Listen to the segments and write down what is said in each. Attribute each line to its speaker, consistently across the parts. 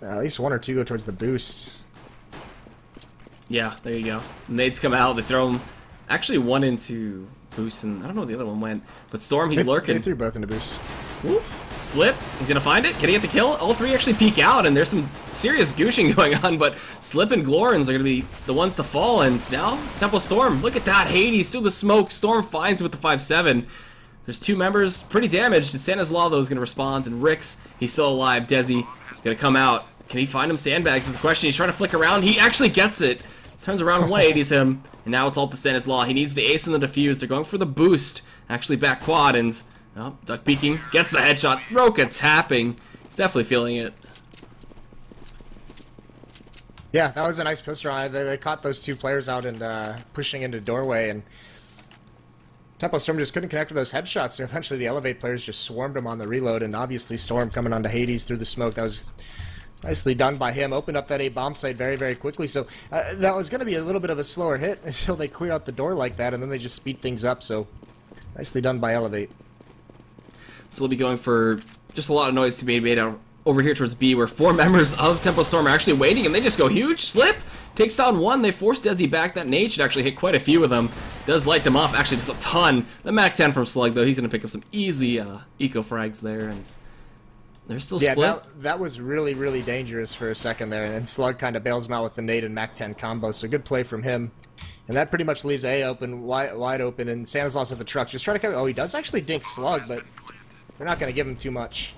Speaker 1: At least one or two go towards the boost.
Speaker 2: Yeah, there you go. Nades come out, they throw him. Actually, one into boost, and I don't know where the other one went. But Storm, he's lurking.
Speaker 1: They threw both into boost.
Speaker 2: Whoop. Slip, he's gonna find it. Can he get the kill? All three actually peek out, and there's some serious gooshing going on, but Slip and Glorans are gonna be the ones to fall, and now Tempo Storm, look at that, Hades through the smoke, Storm finds with the 5-7. There's two members pretty damaged, and Stanislaw though is gonna respond, and Rix, he's still alive. Desi is gonna come out. Can he find him? Sandbags is the question. He's trying to flick around, he actually gets it. Turns around and 180s him, and now it's all to Stanislaw. He needs the ace and the defuse. They're going for the boost, actually back quad, and oh, duck peeking, gets the headshot. Roka tapping. He's definitely feeling it.
Speaker 1: Yeah, that was a nice push round. They caught those two players out and pushing into doorway, and Tempo Storm just couldn't connect with those headshots, so eventually the eLevate players just swarmed him on the reload, and obviously Storm coming onto Hades through the smoke. That was nicely done by him. Opened up that A bomb site very, very quickly, so that was going to be a little bit of a slower hit until they clear out the door like that, and then they just speed things up, so nicely done by eLevate.
Speaker 2: So they'll be going for just a lot of noise to be made out over here towards B, where four members of Tempo Storm are actually waiting, and they just go huge. Slip takes down one. They force Desi back. That nade should actually hit quite a few of them. Does light them up, actually just a ton. The Mac 10 from Slug, though, he's going to pick up some easy eco frags there, and they're still split.
Speaker 1: Yeah, that was really, really dangerous for a second there, and then Slug kind of bails him out with the nade and Mac 10 combo, so good play from him. And that pretty much leaves A open, wide open, and Stanislaus at the truck. Just trying to cover. Oh, he does actually dink Slug, but they're not going to give him too much.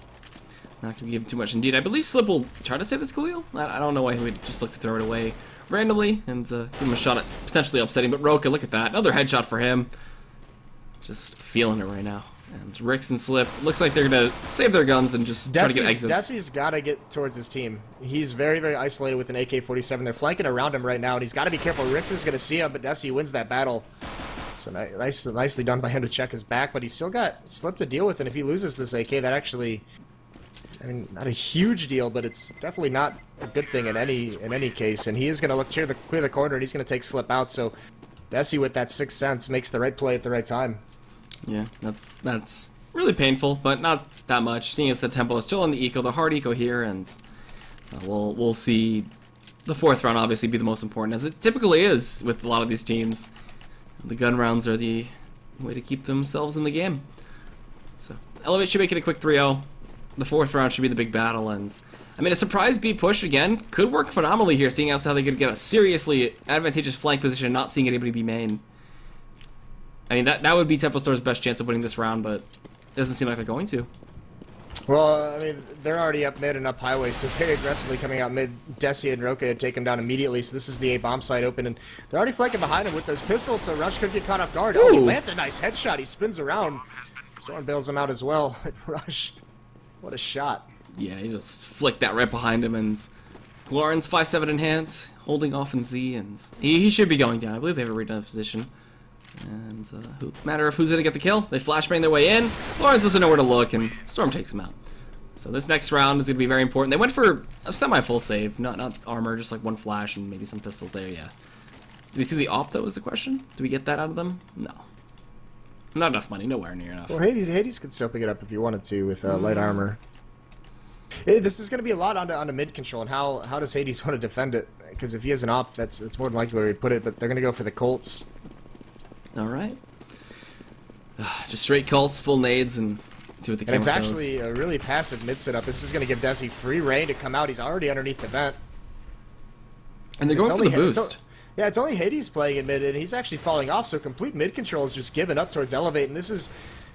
Speaker 2: Not going to give him too much indeed. I believe Slip will try to save this Khalil. I don't know why he would just look to throw it away randomly and give him a shot at potentially upsetting. But Roka, look at that. Another headshot for him. Just feeling it right now. And Rix and Slip, looks like they're going to save their guns and just try to get exits.
Speaker 1: Desi's got to get towards his team. He's very, very isolated with an AK-47. They're flanking around him right now, and he's got to be careful. Rix is going to see him, but Desi wins that battle. So nicely done by him to check his back, but he's still got Slip to deal with, and if he loses this AK, that actually, I mean, not a huge deal, but it's definitely not a good thing in any case. And he is going to clear the corner, and he's going to take Slip out. So Desi with that 6th sense makes the right play at the right time.
Speaker 2: Yeah, that's really painful, but not that much. Seeing as the Tempo is still on the eco, the hard eco here, and we'll see the 4th round obviously be the most important, as it typically is with a lot of these teams. The gun rounds are the way to keep themselves in the game. So eLevate should make it a quick 3-0. The 4th round should be the big battle, and I mean, a surprise B push again could work phenomenally here, seeing as how they could get a seriously advantageous flank position, not seeing anybody be main. I mean, that would be Tempo Storm's best chance of winning this round, but it doesn't seem like they're going to.
Speaker 1: Well, I mean, they're already up mid and up highway, so very aggressively coming out mid. Desi and Roka had taken him down immediately, so this is the A bomb site open, and they're already flanking behind him with those pistols, so Rush could get caught off guard. Ooh. Oh, he lands a nice headshot. He spins around. Storm bails him out as well. Rush, what a shot.
Speaker 2: Yeah, he just flicked that right behind him, and Gloran's 5-7 in hand, holding off in Z, and he should be going down. I believe they have a redone position. And matter of who's going to get the kill. They flashbang their way in. Lawrence doesn't know where to look, and Storm takes him out. So this next round is going to be very important. They went for a semi-full save, not armor, just like one flash and maybe some pistols there, yeah. Do we see the op, though, is the question? Do we get that out of them? No. Not enough money, nowhere near enough.
Speaker 1: Well, Hades could still pick it up if you wanted to with light armor. This is going to be a lot onto mid control, and how does Hades want to defend it? Because if he has an op, that's more than likely where he'd put it, but they're going to go for the Colts.
Speaker 2: Alright. Just straight Colts, full nades, and do what they can.
Speaker 1: And it's actually a really passive mid setup. This is going to give Desi free reign to come out. He's already underneath the vent.
Speaker 2: And they're going for the boost.
Speaker 1: Yeah, it's only Hades playing in mid, and he's actually falling off, so complete mid control is just given up towards eLevate, and this is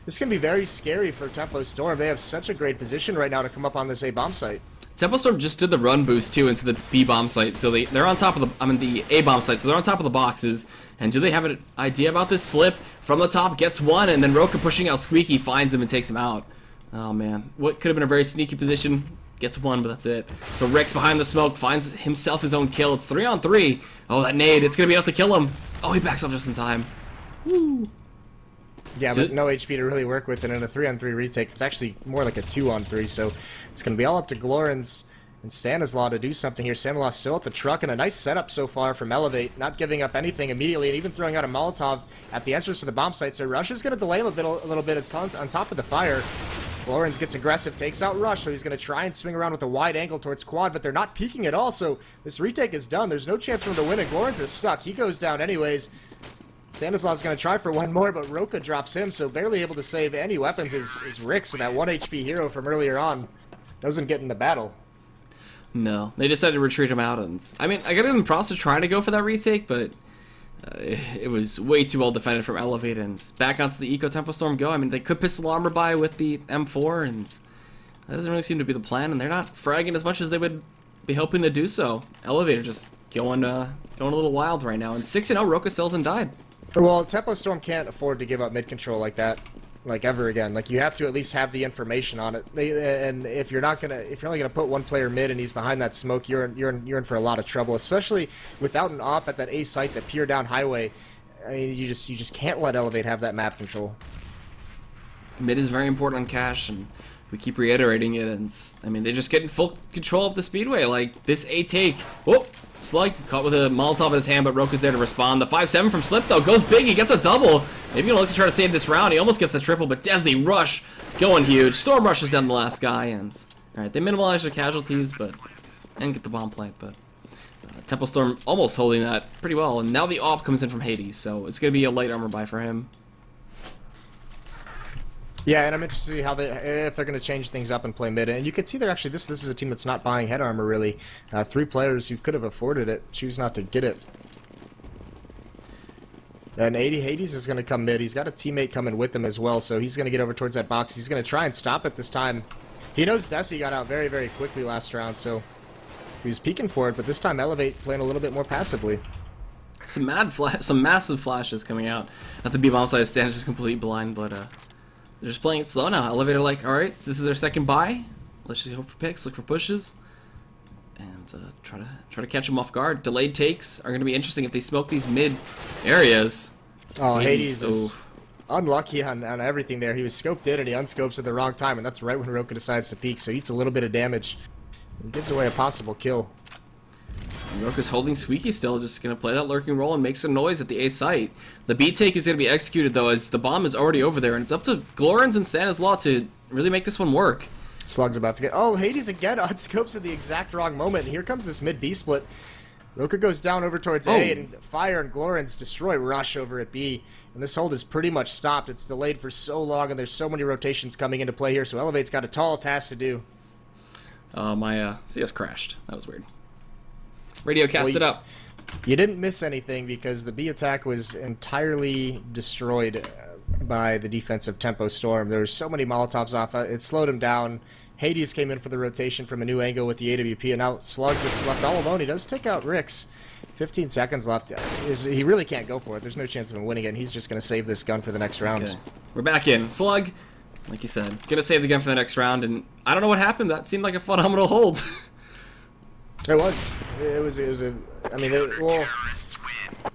Speaker 1: going to be very scary for Tempo Storm. They have such a great position right now to come up on this A bomb site.
Speaker 2: Tempo Storm just did the run boost too into the B bomb site, so they're on top of the A bomb site, so they're on top of the boxes. And do they have an idea about this? Slip from the top gets one, and then Roka pushing out Squeaky finds him and takes him out. Oh man, what could have been a very sneaky position gets one, but that's it. So Rix behind the smoke finds himself his own kill. It's 3-on-3. Oh, that nade, it's gonna be enough to kill him. Oh, he backs up just in time. Woo.
Speaker 1: Yeah, but no HP to really work with, and in a 3-on-3 retake, it's actually more like a 2-on-3, so it's going to be all up to Glorans and Stanislaw to do something here. Stanislaw still at the truck, and a nice setup so far from eLevate, not giving up anything immediately, and even throwing out a Molotov at the entrance to the bomb site, so Rush is going to delay him a little bit. It's on top of the fire. Glorens gets aggressive, takes out Rush, so he's going to try and swing around with a wide angle towards Quad, but they're not peeking at all, so this retake is done. There's no chance for him to win, and Glorens is stuck. He goes down anyways. Stanislav's going to try for one more, but Roka drops him, so barely able to save any weapons is Rix with that 1 HP hero from earlier on. Doesn't get in the battle.
Speaker 2: No, they decided to retreat him out, and I mean, I got him in the process trying to go for that retake, but it was way too well defended from eLevate, and back onto the Eco Tempo Storm go. I mean, they could pistol armor by with the M4, and that doesn't really seem to be the plan, and they're not fragging as much as they would be hoping to do so. eLevate are just going a little wild right now, and 6-0, Roka sells and died.
Speaker 1: Well, Tempo Storm can't afford to give up mid control like that, like ever again. Like, you have to at least have the information on it. And if you're only gonna put one player mid and he's behind that smoke, you're in for a lot of trouble, especially without an op at that A site to peer down highway. I mean, you just can't let eLevate have that map control.
Speaker 2: Mid is very important on Cash, and we keep reiterating it. And I mean, they're just getting full control of the speedway. Like this A take. Whoa! Slug caught with a Molotov in his hand, but Roka's there to respond. The 5-7 from Slip, though, goes big. He gets a double. Maybe he'll look to try to save this round. He almost gets the triple, but Desi, Rush, going huge. Storm rushes down the last guy, and alright, they minimize their casualties, but and get the bomb plant, but Tempo Storm almost holding that pretty well. And now the AWP comes in from Hades, so it's going to be a light armor buy for him.
Speaker 1: Yeah, and I'm interested to see how if they're going to change things up and play mid. And you can see they're actually this is a team that's not buying head armor really. 3 players who could have afforded it choose not to get it. And Hades is going to come mid. He's got a teammate coming with him as well, so he's going to get over towards that box. He's going to try and stop it this time. He knows Desi got out very, very quickly last round, so he was peeking for it. But this time, eLevate playing a little bit more passively.
Speaker 2: Some massive flashes coming out. Not the B-bomb side stand is just completely blind, but they're just playing it slow now. Elevator like, alright, this is their second buy. Let's just hope for picks, look for pushes, and try to catch them off guard. Delayed takes are going to be interesting if they smoke these mid areas.
Speaker 1: Oh, Hades is unlucky on everything there. He was scoped in and he unscopes at the wrong time, and that's right when Roka decides to peek, so he eats a little bit of damage. He gives away a possible kill.
Speaker 2: Roka's holding Squeaky still, just going to play that lurking role and make some noise at the A site. The B take is going to be executed, though, as the bomb is already over there, and it's up to Glorens and Stanislaw to really make this one work.
Speaker 1: Slug's about to get... Oh, Hades again unscopes at the exact wrong moment, and here comes this mid-B split. Roka goes down over towards A, and Fire and Glorens destroy Rush over at B, and this hold is pretty much stopped. It's delayed for so long, and there's so many rotations coming into play here, so eLevate's got a tall task to do.
Speaker 2: My CS crashed. That was weird. Radio cast it up.
Speaker 1: You didn't miss anything because the B attack was entirely destroyed by the defensive Tempo Storm. There were so many Molotovs off. It slowed him down. Hades came in for the rotation from a new angle with the AWP, and now Slug just left all alone. He does take out Rix. 15 seconds left. He really can't go for it. There's no chance of him winning it, and he's just going to save this gun for the next round.
Speaker 2: Okay. We're back in. Slug, like you said, going to save the gun for the next round, and I don't know what happened. That seemed like a phenomenal hold.
Speaker 1: It was. It was a. I mean, well,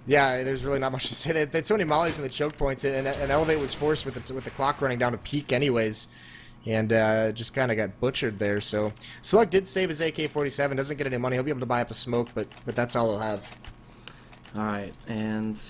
Speaker 1: yeah. There's really not much to say. They had so many mollies in the choke points, and eLevate was forced with the clock running down to peak anyways, and just kind of got butchered there. So Slug did save his AK-47. Doesn't get any money. He'll be able to buy up a smoke, but that's all he'll have.
Speaker 2: All right, and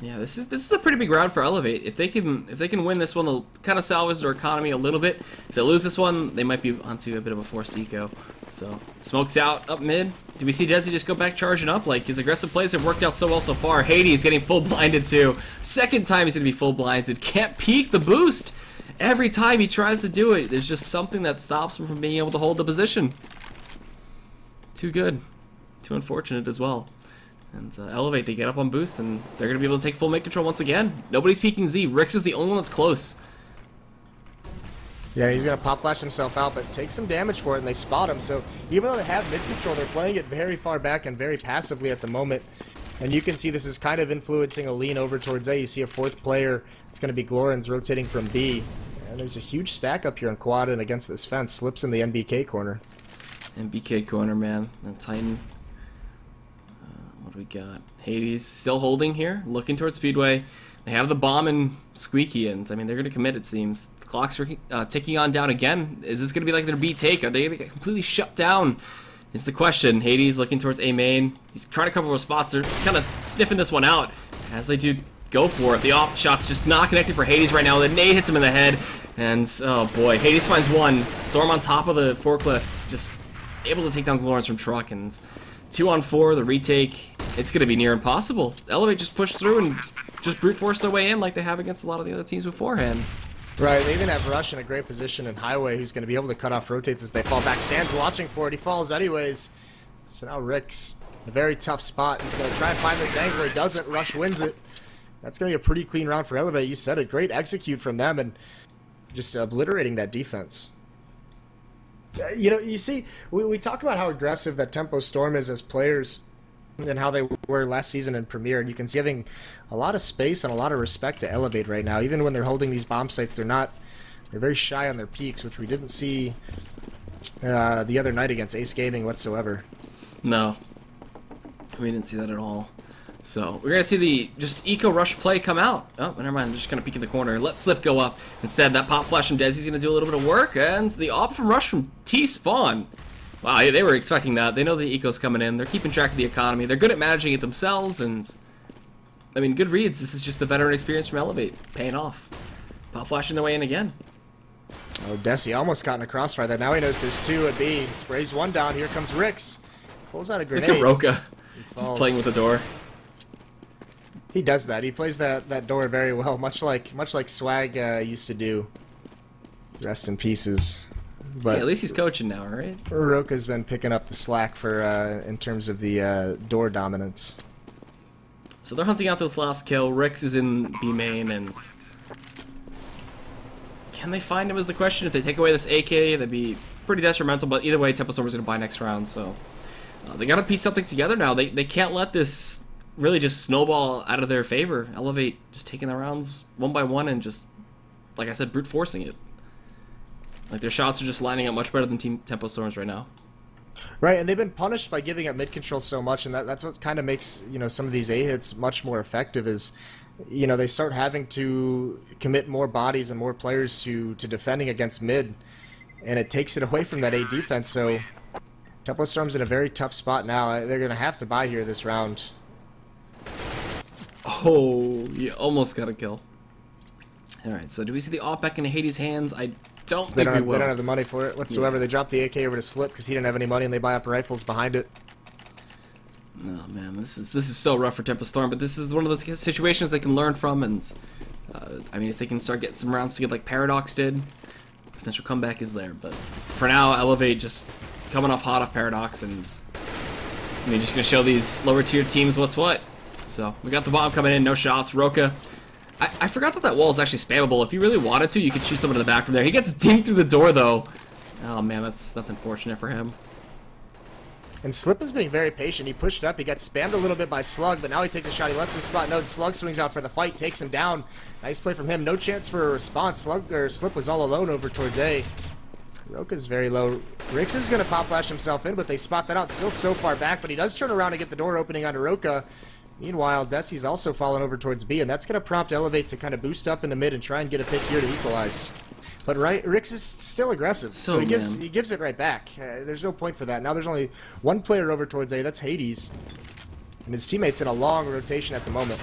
Speaker 2: yeah, this is a pretty big round for eLevate. If they can win this one, they'll kind of salvage their economy a little bit. If they lose this one, they might be onto a bit of a forced eco. So smokes out up mid. Do we see Desi just go back charging up? Like, his aggressive plays have worked out so well so far. Hades getting full blinded too. Second time he's gonna be full blinded. Can't peek the boost. Every time he tries to do it, there's just something that stops him from being able to hold the position. Too good. Too unfortunate as well. And eLevate, they get up on boost, and they're going to be able to take full mid control once again. Nobody's peeking Z. Rix is the only one that's close.
Speaker 1: Yeah, he's going to pop flash himself out, but take some damage for it, and they spot him. So even though they have mid control, they're playing it very far back and very passively at the moment. And you can see this is kind of influencing a lean over towards A. You see a fourth player. It's going to be Glorens rotating from B. And there's a huge stack up here in quad and against this fence. Slips in the NBK corner.
Speaker 2: NBK corner, man. And Titan. What do we got? Hades still holding here, looking towards Speedway. They have the bomb and Squeaky, and I mean, they're going to commit, it seems. The clock's ticking on down again. Is this going to be like their B take? Are they going to get completely shut down? Is the question. Hades looking towards A main. He's trying to cover with spots. They're kind of sniffing this one out as they do go for it. The op shot's just not connected for Hades right now. The nade hits him in the head, and oh boy, Hades finds one. Storm on top of the forklift, just able to take down Glorens from truck, and 2-on-4, the retake, it's going to be near impossible. eLevate just pushed through and just brute forced their way in like they have against a lot of the other teams beforehand.
Speaker 1: Right, they even have Rush in a great position in Highway, who's going to be able to cut off rotates as they fall back. Stan's watching for it, he falls anyways. So now Rick's in a very tough spot. He's going to try and find this angle. He doesn't. Rush wins it. That's going to be a pretty clean round for eLevate. You said it. Great execute from them and just obliterating that defense. You know, you see, we talk about how aggressive that Tempo Storm is as players and how they were last season in Premier, and you can see giving a lot of space and a lot of respect to eLevate right now. Even when they're holding these bomb sites, they're very shy on their peaks, which we didn't see the other night against Ace Gaming whatsoever.
Speaker 2: No, we didn't see that at all. So we're gonna see the just eco rush play come out. Oh, never mind. I'm just gonna peek in the corner. Let Slip go up instead. That pop flash from Desi's gonna do a little bit of work, and the op from Rush from T Spawn. Wow, they were expecting that. They know the eco's coming in. They're keeping track of the economy. They're good at managing it themselves, and I mean, good reads. This is just the veteran experience from eLevate paying off. Pop flashing their way in again.
Speaker 1: Oh, Desi almost got in a crossfire there. Now he knows there's two at B. Sprays one down. Here comes Rix. Pulls out a grenade.
Speaker 2: Look at Roka. Just playing with the door.
Speaker 1: He does that. He plays that door very well, much like Swag used to do. Rest in pieces. But
Speaker 2: yeah, at least he's coaching now, right?
Speaker 1: Roka's been picking up the slack for in terms of the door dominance.
Speaker 2: So they're hunting out this last kill. Rix is in B main, and can they find him is the question. If they take away this AK, that'd be pretty detrimental, but either way, Tempo Storm is going to buy next round, so they got to piece something together now. They can't let this really just snowball out of their favor. eLevate just taking the rounds one by one and just, like I said, brute forcing it. Like, their shots are just lining up much better than Team Tempo Storms right now.
Speaker 1: Right, and they've been punished by giving up mid control so much, and that's what kind of makes, you know, some of these A hits much more effective. Is, you know, they start having to commit more bodies and more players to defending against mid, and it takes it away from that A defense. So Tempo Storm's in a very tough spot now. They're going to have to buy here this round.
Speaker 2: Oh, you almost got a kill. Alright, so do we see the op back in Hades' hands? I don't think we will.
Speaker 1: They don't have the money for it whatsoever. Yeah. They dropped the AK over to Slip because he didn't have any money, and they buy up rifles behind it.
Speaker 2: Oh man, this is so rough for Tempo Storm, but this is one of those situations they can learn from, and I mean, if they can start getting some rounds together like Paradox did, potential comeback is there. But for now, eLevate just coming off hot off Paradox, and I mean, just gonna show these lower tier teams what's what. So we got the bomb coming in, no shots. Roka. I forgot that wall is actually spammable. If you really wanted to, you could shoot someone in the back from there. He gets dinged through the door, though. Oh, man, that's unfortunate for him.
Speaker 1: And Slip is being very patient. He pushed up. He got spammed a little bit by Slug, but now he takes a shot. He lets the spot know. Slug swings out for the fight, takes him down. Nice play from him. No chance for a response. Slip was all alone over towards A. Roka's very low. Rix is going to pop flash himself in, but they spot that out. Still so far back, but he does turn around and get the door opening onto Roka. Meanwhile, Desi's also fallen over towards B, and that's going to prompt eLevate to kind of boost up in the mid and try and get a pick here to equalize. But Rix is still aggressive, so he gives it right back. There's no point for that. Now there's only one player over towards A, that's Hades. And his teammate's in a long rotation at the moment.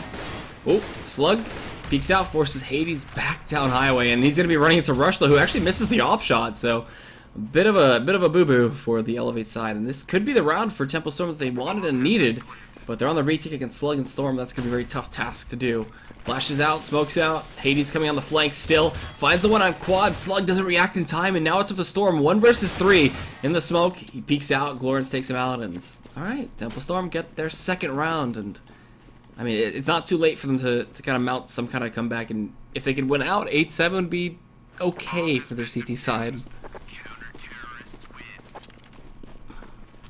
Speaker 2: Oh, Slug peeks out, forces Hades back down Highway, and he's going to be running into Rush, though, who actually misses the op shot, so a bit of a boo-boo for the eLevate side. And this could be the round for Tempo Storm that they wanted and needed. But they're on the retake against Slug and Storm. That's going to be a very tough task to do. Flashes out, smokes out. Hades coming on the flank still. Finds the one on quad. Slug doesn't react in time, and now it's up to Storm. 1 versus 3 in the smoke. He peeks out. Glorens takes him out, and alright, Tempo Storm get their second round. And I mean, it's not too late for them to kind of mount some kind of comeback. And if they could win out, 8-7 would be okay for their CT side.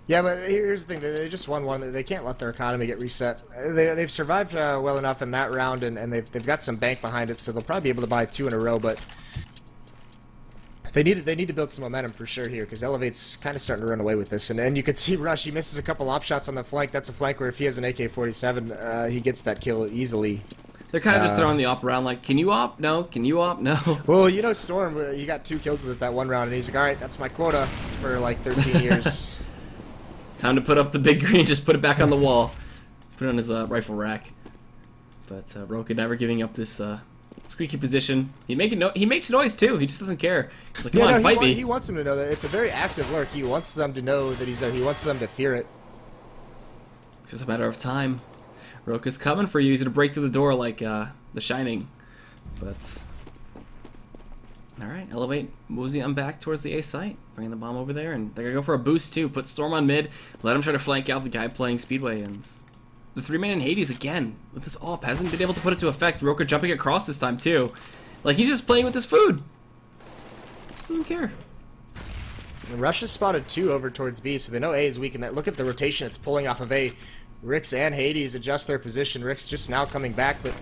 Speaker 1: Yeah, but here's the thing. They just won one. They can't let their economy get reset. They've survived well enough in that round, and they've got some bank behind it, so they'll probably be able to buy 2 in a row, but they need to build some momentum for sure here, because eLevate's kind of starting to run away with this. And you could see Rush, he misses a couple op shots on the flank. That's a flank where if he has an AK-47, he gets that kill easily.
Speaker 2: They're kind of just throwing the op around like, can you op? No. Can you op? No.
Speaker 1: Well, you know Storm, he got 2 kills with it that one round, and he's like, alright, that's my quota for like 13 years.
Speaker 2: Time to put up the big green, just put it back on the wall. Put it on his rifle rack. But Roka never giving up this squeaky position. He makes noise too. He just doesn't care. He's like, come on, fight me.
Speaker 1: He wants them to know that it's a very active lurk. He wants them to know that he's there. He wants them to fear it.
Speaker 2: It's just a matter of time. Roka's coming for you. He's gonna break through the door like The Shining. But all right, eLevate mosey on back towards the A site, bringing the bomb over there, and they're gonna go for a boost too. Put Storm on mid, let him try to flank out the guy playing Speedway, and the 3-man in Hades again with this AWP hasn't been able to put it to effect. Roka jumping across this time too, like he's just playing with his food. Just doesn't care.
Speaker 1: And Rush has spotted 2 over towards B, so they know A is weak. And look at the rotation it's pulling off of A. Rix and Hades adjust their position. Rix just now coming back, but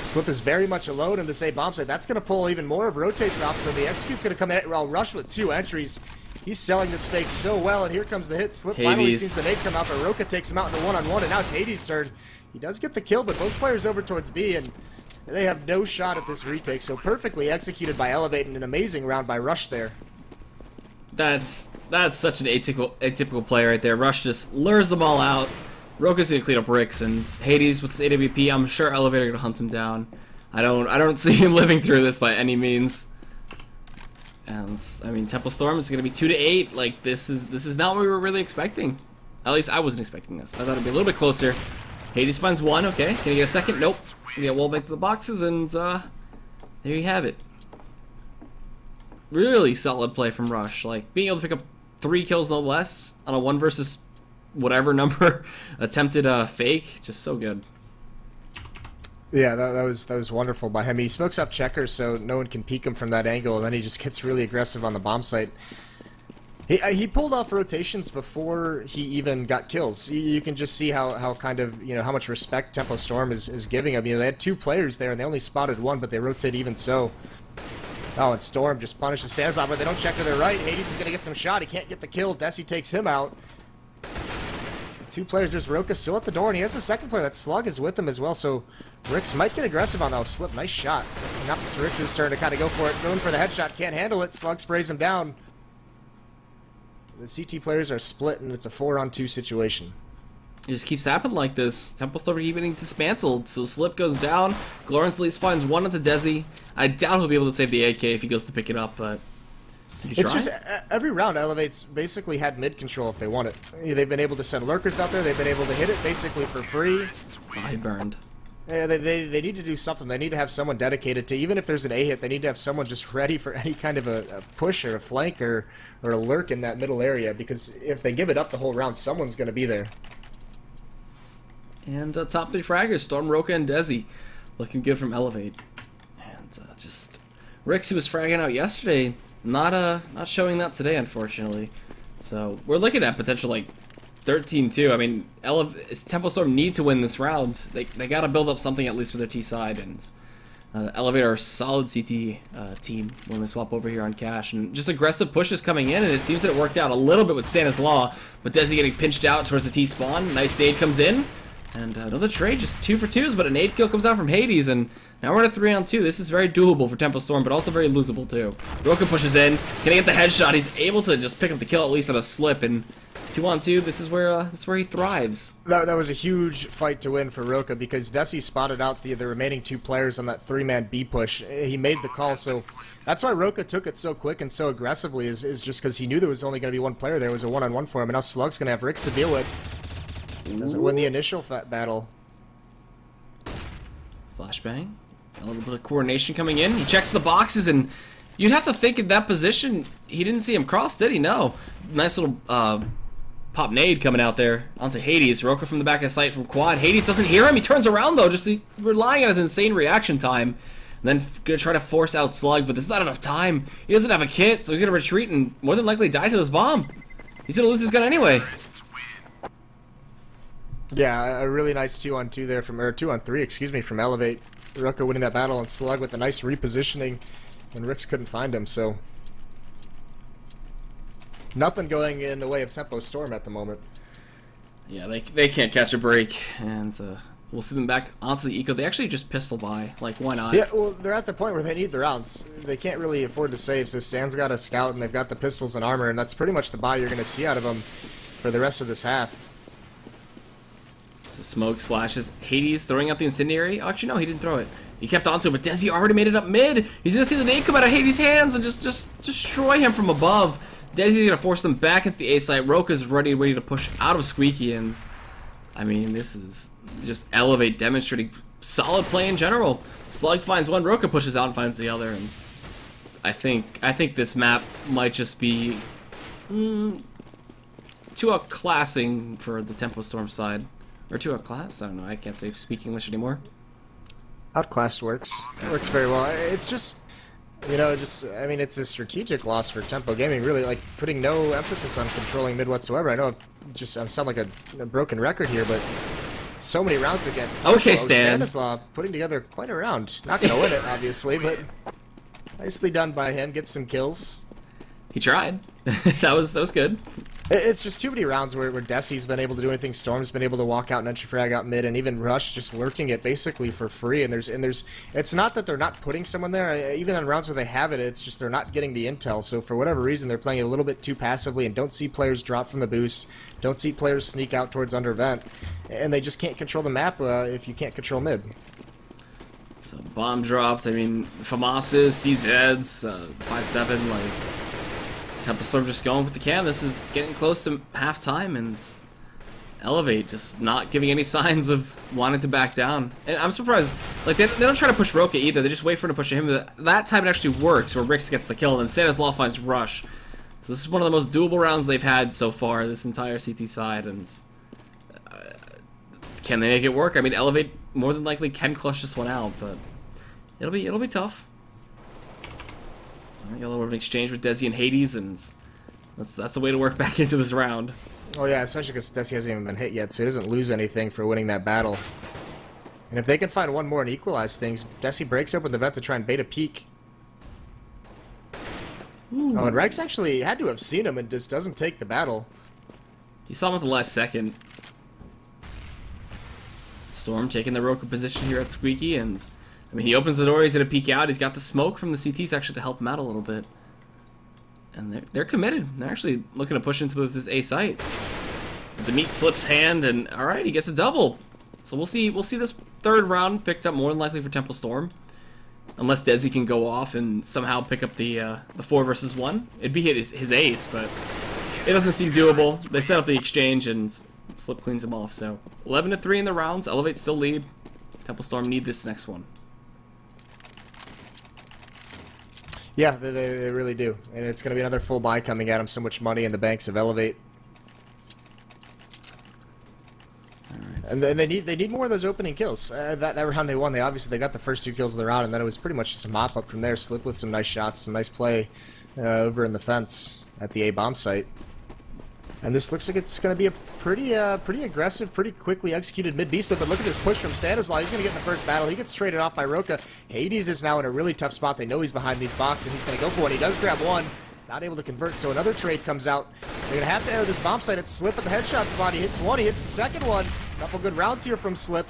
Speaker 1: Slip is very much alone in this A bomb site. That's going to pull even more of rotates off, so the Execute's going to come in. Well, Rush with 2 entries. He's selling this fake so well, and here comes the hit. Slip finally sees the nade come out, but Roka takes him out in the one-on-one, and now it's Hades' turn. He does get the kill, but both players over towards B, and they have no shot at this retake. So perfectly executed by eLevate, and an amazing round by Rush there.
Speaker 2: That's such an atypical play right there. Rush just lures them all out. Roka's gonna clean up Rix, and Hades with his AWP. I'm sure eLevate are gonna hunt him down. I don't see him living through this by any means. And I mean, Temple Storm is gonna be 2-8. Like this is not what we were really expecting. At least I wasn't expecting this. I thought it'd be a little bit closer. Hades finds 1. Okay, can he get a second? Nope. Gonna get wall back to the boxes, and there you have it. Really solid play from Rush. Like being able to pick up 3 kills no less on a 1 versus whatever number attempted fake, just so good.
Speaker 1: Yeah, that was wonderful by him. He smokes up checkers so no one can peek him from that angle, and then he just gets really aggressive on the bomb site. He pulled off rotations before he even got kills. You can just see how kind of, you know, how much respect Tempo Storm is giving him. You know, they had 2 players there and they only spotted 1, but they rotate even so. Oh, and Storm just punishes Sanzov, but they don't check to their right. Hades is going to get some shot. He can't get the kill. Desi takes him out. 2 players. There's Roka still at the door, and he has a second player. That Slug is with him as well, so Rix might get aggressive on that. Slip, nice shot. Now it's Rix's turn to kind of go for it. Going for the headshot, can't handle it. Slug sprays him down. The CT players are split, and it's a 4-on-2 situation.
Speaker 2: It just keeps happening like this. Temple Storm keep getting dismantled, so Slip goes down. Glorance at least finds 1 into Desi. I doubt he'll be able to save the AK if he goes to pick it up, but
Speaker 1: it's just every round eLevate's basically had mid control if they want it. They've been able to send lurkers out there. They've been able to hit it basically for free.
Speaker 2: Oh, he burned.
Speaker 1: Yeah, they need to do something. They need to have someone dedicated to, even if there's an A hit, they need to have someone just ready for any kind of a push or a flank or a lurk in that middle area, because if they give it up the whole round, someone's going to be there.
Speaker 2: And top 3 fraggers, Storm, Roka, and Desi. Looking good from eLevate. And just Rix, who was fragging out yesterday, not showing that today, unfortunately. So we're looking at potential like 13-2. I mean, Tempo Storm need to win this round. They got to build up something at least for their T side, and eLevate are a solid CT team when they swap over here on Cash, and just aggressive pushes coming in, and it seems that it worked out a little bit with Stanislaw, but Desi getting pinched out towards the T spawn. Nice nade comes in, and another trade, just 2 for 2s, but a nade kill comes out from Hades, and now we're at a 3-on-2. This is very doable for Tempo Storm, but also very losable too. Roka pushes in, can he get the headshot? He's able to just pick up the kill at least on a slip, and 2-on-2, this is where he thrives.
Speaker 1: That was a huge fight to win for Roka, because Desi spotted out the remaining 2 players on that 3-man B push. He made the call, so that's why Roka took it so quick and so aggressively, is just because he knew there was only going to be 1 player there. It was a 1-on-1 for him, and now Slug's going to have Rix to deal with. Doesn't win the initial battle.
Speaker 2: Flashbang. A little bit of coordination coming in. He checks the boxes, and you'd have to think in that position, he didn't see him cross, did he? No. Nice little pop nade coming out there onto Hades. Roka from the back of the site from quad. Hades doesn't hear him. He turns around, though, just relying on his insane reaction time. And then gonna try to force out Slug, but there's not enough time. He doesn't have a kit, so he's gonna retreat and more than likely die to this bomb. He's gonna lose his gun anyway.
Speaker 1: Yeah, a really nice 2-on-2 there from, or 2-on-3, excuse me, from eLevate. Roka winning that battle, and Slug with a nice repositioning, and Rix couldn't find him, so nothing going in the way of Tempo Storm at the moment.
Speaker 2: Yeah, they can't catch a break, and we'll see them back onto the eco. They actually just pistol by, like, why not?
Speaker 1: Yeah, well, they're at the point where they need the rounds. They can't really afford to save, so Stan's got a scout, and they've got the pistols and armor, and that's pretty much the buy you're going to see out of them for the rest of this half.
Speaker 2: So smoke splashes. Hades throwing out the incendiary. Oh, actually, no, he didn't throw it. He kept onto it, but Desi already made it up mid. He's gonna see the nade come out of Hades' hands and just destroy him from above. Desi's gonna force them back into the A site. Roka's ready to push out of Squeaky, and I mean, this is just eLevate demonstrating solid play in general. Slug finds one, Roka pushes out and finds the other, and I think this map might just be too outclassing for the Tempo Storm side. Or too outclassed? I don't know, I can't speak English anymore.
Speaker 1: Outclassed works. It works very well. It's just, you know, I mean, it's a strategic loss for Tempo Gaming, really, like, putting no emphasis on controlling mid whatsoever. I know I sound like a broken record here, but so many rounds to get.
Speaker 2: Okay, Stan.
Speaker 1: Stanislav putting together quite a round. Not going to win it, obviously, but nicely done by him. Get some kills.
Speaker 2: He tried. that was good.
Speaker 1: It's just too many rounds where Desi's been able to do anything. Storm's been able to walk out and entry frag out mid, and even Rush just lurking it basically for free. And there's it's not that they're not putting someone there. Even on rounds where they have it, it's just they're not getting the intel. So for whatever reason, they're playing a little bit too passively and don't see players drop from the boost. Don't see players sneak out towards under vent, and they just can't control the map if you can't control mid.
Speaker 2: So bomb dropped. I mean, FAMAS's, CZ's, 5-7, like. Tempo Storm just going with the cam. This is getting close to halftime, and eLevate just not giving any signs of wanting to back down. And I'm surprised, like, they don't try to push Roka either. They just wait for him to push him. That time it actually works, where Rix gets the kill, and Stanislaw finds Rush. So this is one of the most doable rounds they've had so far, this entire CT side, and can they make it work? I mean, eLevate more than likely can clutch this one out, but it'll be tough. Got a little bit of an exchange with Desi and Hades, and that's a way to work back into this round.
Speaker 1: Oh yeah, especially because Desi hasn't even been hit yet, so he doesn't lose anything for winning that battle. And if they can find one more and equalize things, Desi breaks open the vent to try and bait a peek. Ooh. Oh, and Rex actually had to have seen him and just doesn't take the battle.
Speaker 2: You saw him at the last second. Storm taking the Roka position here at Squeaky, and I mean, he opens the door, he's going to peek out, he's got the smoke from the CTs actually to help him out a little bit. And they're committed. They're actually looking to push into this A site. The meat slips hand, and alright, he gets a double. So we'll see this third round picked up more than likely for Tempo Storm. Unless Desi can go off and somehow pick up the 4 versus 1. It'd be his ace, but it doesn't seem doable. They set up the exchange, and Slip cleans him off. So 11-3 in the rounds. eLevate still lead. Tempo Storm need this next one.
Speaker 1: Yeah, they really do. And it's going to be another full buy coming at them. So much money in the banks of eLevate. And they need more of those opening kills. That round they won, they got the first 2 kills of the round, and then it was pretty much just a mop up from there. Slip with some nice shots, some nice play over in the fence at the A bomb site. And this looks like it's going to be a pretty aggressive, pretty quickly executed mid-B split. But look at this push from Stanislaw. He's going to get in the first battle. He gets traded off by Roka. Hades is now in a really tough spot. They know he's behind these boxes, and he's going to go for one. He does grab one. Not able to convert, so another trade comes out. They're going to have to enter this bomb site. It's Slip at the headshot spot. He hits one. He hits the second one. Couple good rounds here from Slip.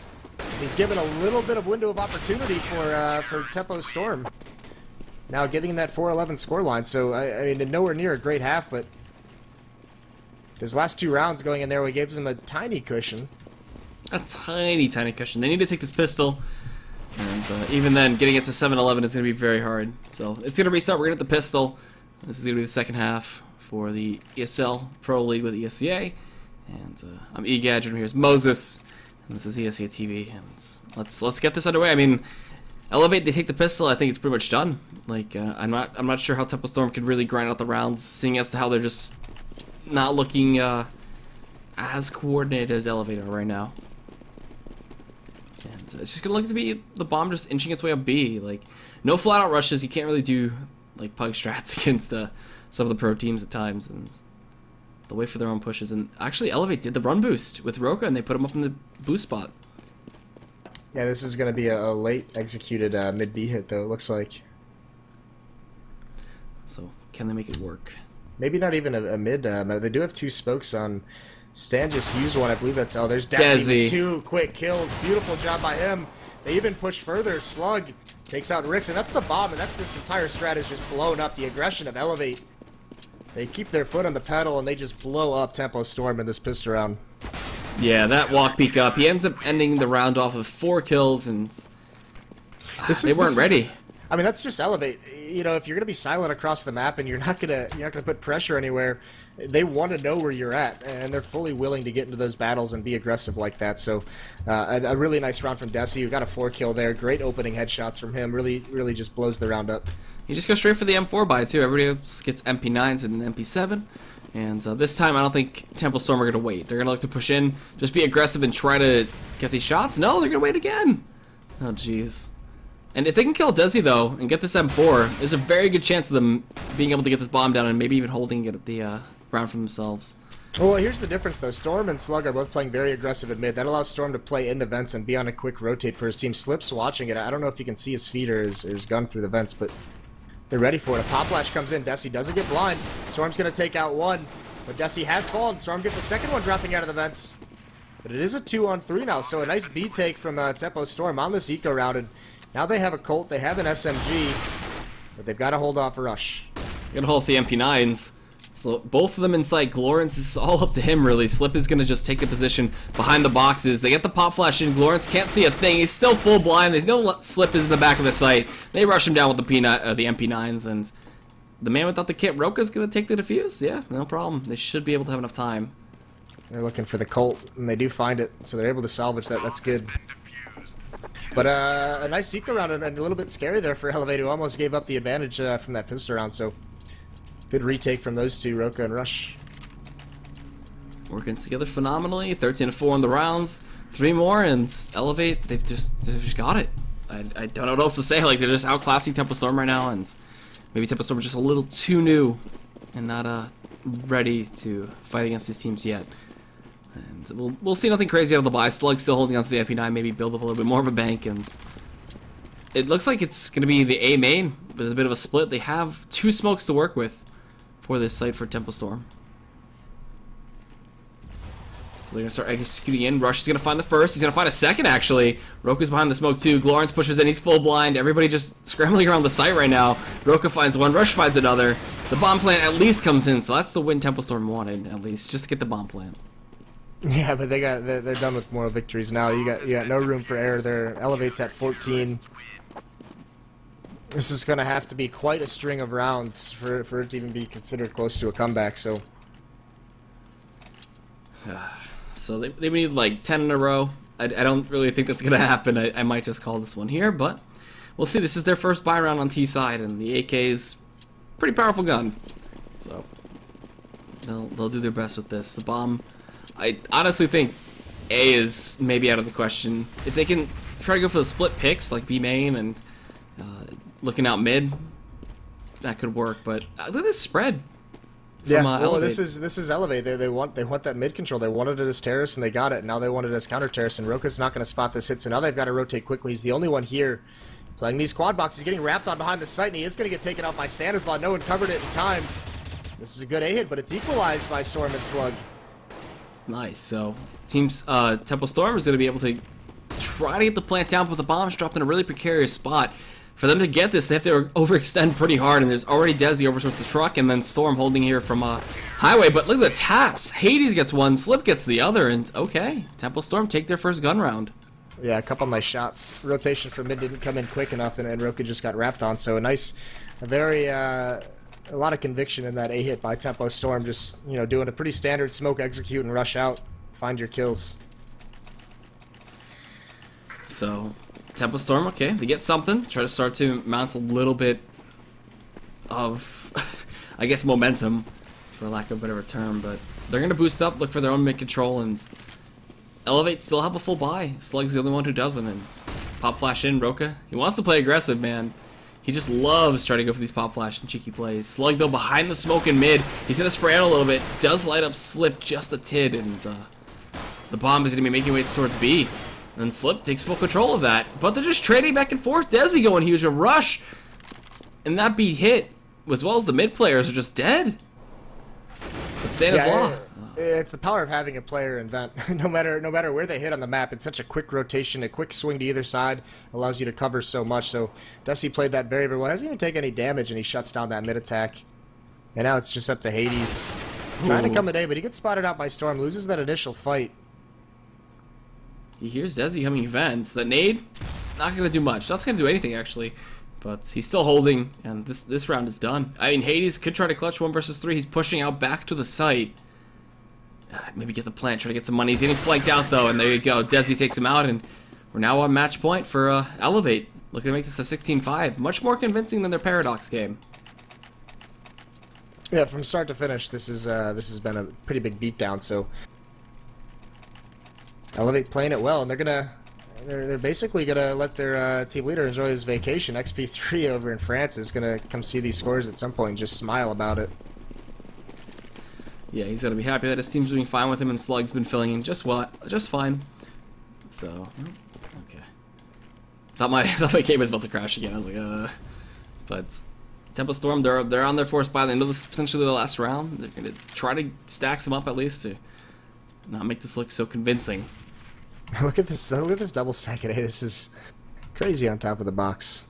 Speaker 1: He's given a little bit of window of opportunity for Tempo Storm. Now getting that 4-11 scoreline. So, I mean, nowhere near a great half, but those last 2 rounds going in there, we gave them a tiny cushion.
Speaker 2: A tiny cushion. They need to take this pistol. And even then, getting it to 7-11 is going to be very hard. So, it's going to restart. We're going to get the pistol. This is going to be the second half for the ESL Pro League with ESEA. And I'm eGadget, here's Moses, and this is ESEA TV. And let's get this underway. I mean, eLevate, they take the pistol. I think it's pretty much done. Like I'm not sure how Tempo Storm could really grind out the rounds, seeing as to how they're just not looking as coordinated as eLevate are right now. And it's just gonna look to be the bomb just inching its way up B. Like no flat out rushes. You can't really do like pug strats against some of the pro teams at times, and they'll wait for their own pushes. And actually, eLevate did the run boost with Roka, and they put him up in the boost spot.
Speaker 1: Yeah, this is going to be a late executed mid-B hit, though, it looks like.
Speaker 2: So, can they make it work?
Speaker 1: Maybe not even a mid. They do have 2 spokes on. Stan just used one. I believe that's... Oh, there's Desi with 2 quick kills. Beautiful job by him. They even push further. Slug takes out Rix, and that's the bomb, and that's this entire strat is just blown up. The aggression of eLevate. They keep their foot on the pedal, and they just blow up Tempo Storm in this pistol round.
Speaker 2: Yeah, that walk peek up. He ends up ending the round off with 4 kills, and they weren't ready.
Speaker 1: I mean, that's just eLevate. You know, if you're gonna be silent across the map and you're not gonna put pressure anywhere, they want to know where you're at, and they're fully willing to get into those battles and be aggressive like that. So, a really nice round from Desi. We got a 4 kill there. Great opening headshots from him. Really just blows the round up.
Speaker 2: You just go straight for the M4 buy too. Everybody else gets MP9s and an MP7. And this time, I don't think Temple Storm are going to wait. They're going to look to push in, just be aggressive and try to get these shots. No, they're going to wait again. Oh, jeez. And if they can kill Desi, though, and get this M4, there's a very good chance of them being able to get this bomb down and maybe even holding it at the round for themselves.
Speaker 1: Well, here's the difference, though. Storm and Slug are both playing very aggressive at mid. That allows Storm to play in the vents and be on a quick rotate for his team. Slip's watching it. I don't know if you can see his feet or his gun through the vents, but they're ready for it. A pop flash comes in. Desi doesn't get blind. Storm's going to take out one. But Desi has fallen. Storm gets a second one dropping out of the vents. But it is a 2-on-3 now, so a nice B take from Tempo Storm on this eco round. And now they have a Colt, they have an SMG, but they've got to hold off a rush.
Speaker 2: Gonna hold the MP9s. So both of them in sight. Glorence, this is all up to him, really. Slip is gonna just take the position behind the boxes. They get the pop flash in. Glorence can't see a thing. He's still full blind. There's no Slip is in the back of the site. They rush him down with the MP9s, and the man without the kit, Roka's gonna take the defuse. Yeah, no problem. They should be able to have enough time.
Speaker 1: They're looking for the Colt, and they do find it, so they're able to salvage that. That's good. But a nice eco round and a little bit scary there for eLevate, who almost gave up the advantage from that pistol round. So good retake from those two, Roka and Rush.
Speaker 2: Working together phenomenally. 13-4 in the rounds. 3 more, and eLevate, they've just got it. I don't know what else to say. Like, they're just outclassing Tempo Storm right now, and maybe Tempo Storm is just a little too new and not ready to fight against these teams yet. And we'll see nothing crazy out of the buy. Slug still holding on to the MP9, maybe build up a little bit more of a bank, and it looks like it's going to be the A main with a bit of a split. They have 2 smokes to work with for this site for Tempo Storm. So they're going to start executing in. Rush is going to find the first. He's going to find a second, actually. Roka's behind the smoke, too. Glorence pushes in. He's full blind. Everybody just scrambling around the site right now. Roka finds one. Rush finds another. The bomb plant at least comes in, so that's the win Tempo Storm wanted, at least. Just to get the bomb plant.
Speaker 1: Yeah, but they're done with moral victories now. You got no room for error there. eLevate's at 14. This is going to have to be quite a string of rounds for it to even be considered close to a comeback. So
Speaker 2: they need like 10 in a row. I don't really think that's going to happen. I might just call this one here, but we'll see. This is their first buy round on T side, and the AK is a pretty powerful gun. So they'll do their best with this. The bomb, I honestly think A is maybe out of the question. If they can try to go for the split picks like B main and looking out mid, that could work. But look at this spread.
Speaker 1: Yeah, well, this is eLevate. They want that mid control. They wanted it as terrace and they got it. Now they want it as counter terrace, and Roka's not going to spot this hit. So now they've got to rotate quickly. He's the only one here playing these quad boxes. He's getting wrapped on behind the site, and he is going to get taken out by Stanislaw. No one covered it in time. This is a good A hit, but it's equalized by Storm and Slug.
Speaker 2: Nice. So teams Tempo Storm is going to be able to try to get the plant down, but the bomb's dropped in a really precarious spot. For them to get this, they have to overextend pretty hard, and there's already Desi over towards the truck, and then Storm holding here from Highway. But look at the taps. Hades gets one, Slip gets the other, and okay, Tempo Storm take their first gun round.
Speaker 1: Yeah, a couple nice shots. Rotation from mid didn't come in quick enough, and Roka just got wrapped on. So a lot of conviction in that A hit by Tempo Storm. Just doing a pretty standard smoke, execute, and rush out, find your kills.
Speaker 2: So Tempo Storm, okay, they get something. Try to start to mount a little bit of, I guess, momentum, for lack of a better term. But they're going to boost up, look for their own mid control, and eLevate still have a full buy. Slug's the only one who doesn't, and pop flash in. Roka, he wants to play aggressive, man. He just loves trying to go for these pop flash and cheeky plays. Slug, though, behind the smoke in mid. He's going to spray out a little bit. Does light up Slip just a tid, and the bomb is going to be making ways towards B. And Slip takes full control of that. But they're just trading back and forth. Desi going huge. A rush. And that B hit, as well as the mid players, are just dead. But Stanislaw.
Speaker 1: Yeah, it's the power of having a player in vent. no matter where they hit on the map, it's such a quick rotation, a quick swing to either side, allows you to cover so much. So Desi played that very, very well. Hasn't even taken any damage, and he shuts down that mid attack. And now it's just up to Hades. Trying to come today, but he gets spotted out by Storm, loses that initial fight.
Speaker 2: He hears Desi coming vent. The nade, not going to do much. Not going to do anything, actually. But he's still holding, and this round is done. I mean, Hades could try to clutch 1 versus 3. He's pushing out back to the site. Maybe get the plant, try to get some money. He's getting flanked out, though, and there you go. Desi takes him out, and we're now on match point for eLevate. Looking to make this a 16-5. Much more convincing than their Paradox game.
Speaker 1: Yeah, from start to finish, this has been a pretty big beatdown. So eLevate playing it well, and they're basically gonna let their team leader enjoy his vacation. XP3 over in France is gonna come see these scores at some point and just smile about it.
Speaker 2: Yeah, he's gonna be happy that his team's doing fine with him, and Slug's been filling in just fine. So, okay. Thought my game was about to crash again. I was like, but Tempo Storm, they're on their force buy. They know this is potentially the last round. They're gonna try to stack some up at least to not make this look so convincing.
Speaker 1: Look at this! Look at this double stack. This is crazy on top of the box.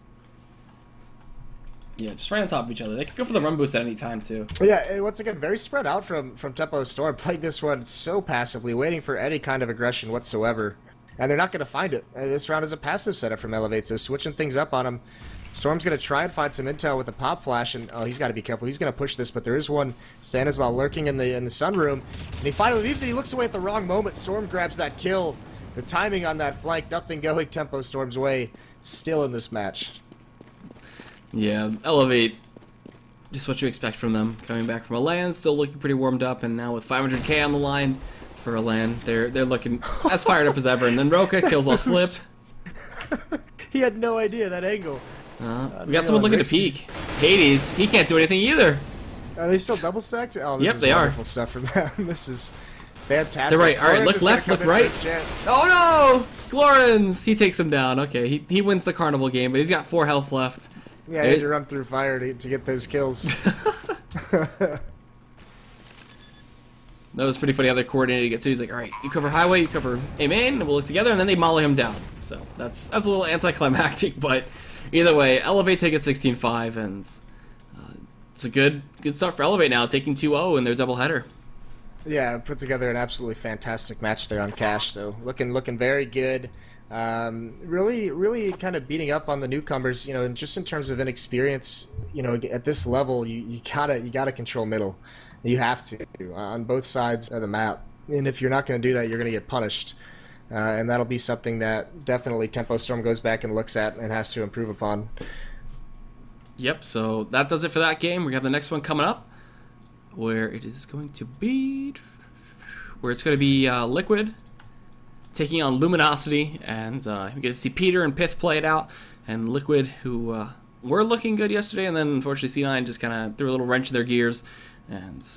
Speaker 2: Yeah, just right on top of each other. They can go for the run boost at any time too.
Speaker 1: Yeah, and once again, very spread out from Tempo Storm. Playing this one so passively, waiting for any kind of aggression whatsoever, and they're not going to find it. This round is a passive setup from eLevate, so switching things up on him. Storm's going to try and find some intel with a pop flash, and oh, he's got to be careful. He's going to push this, but there is one Stanislaw lurking in the sunroom, and he finally leaves it. He looks away at the wrong moment. Storm grabs that kill. The timing on that flank, nothing going Tempo Storm's way. Still in this match.
Speaker 2: Yeah, eLevate, just what you expect from them. Coming back from a LAN, still looking pretty warmed up, and now with 500k on the line for a LAN, they're looking as fired up as ever. And then Roka kills off Slip.
Speaker 1: He had no idea that angle.
Speaker 2: We got someone looking to peek. Hades, he can't do anything either.
Speaker 1: Are they still double stacked? Oh, this
Speaker 2: yep,
Speaker 1: is
Speaker 2: they
Speaker 1: wonderful
Speaker 2: are.
Speaker 1: Stuff from them. This is fantastic.
Speaker 2: They're right. All right, look left, look right. Oh no! Glorens! He takes him down. Okay, he wins the carnival game, but he's got 4 health left.
Speaker 1: Yeah, he had to run through fire to get those kills.
Speaker 2: That was pretty funny how they're coordinated to get to. He's like, all right, you cover highway, you cover A main, and we'll look together, and then they molly him down. So that's a little anticlimactic, but either way, eLevate take it 16-5, and it's a good start for eLevate now, taking 2-0 in their doubleheader.
Speaker 1: Yeah, put together an absolutely fantastic match there on Cash. So looking very good. Really kind of beating up on the newcomers. You know, and just in terms of inexperience. You know, at this level, you gotta control middle. You have to on both sides of the map. And if you're not going to do that, you're going to get punished. And that'll be something that definitely Tempo Storm goes back and looks at and has to improve upon.
Speaker 2: Yep. So that does it for that game. We have the next one coming up, where it is going to be Liquid taking on Luminosity, and we get to see Peter and Pith play it out, and Liquid, who were looking good yesterday, and then unfortunately C9 just kind of threw a little wrench in their gears, and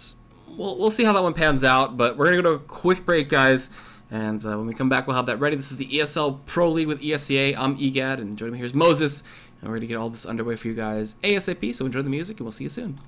Speaker 2: we'll see how that one pans out. But we're gonna go to a quick break, guys, and when we come back, we'll have that ready. This is the ESL Pro League with ESEA. I'm EGAD, and joining me here is Moses, and we're gonna get all this underway for you guys ASAP. So enjoy the music, and we'll see you soon.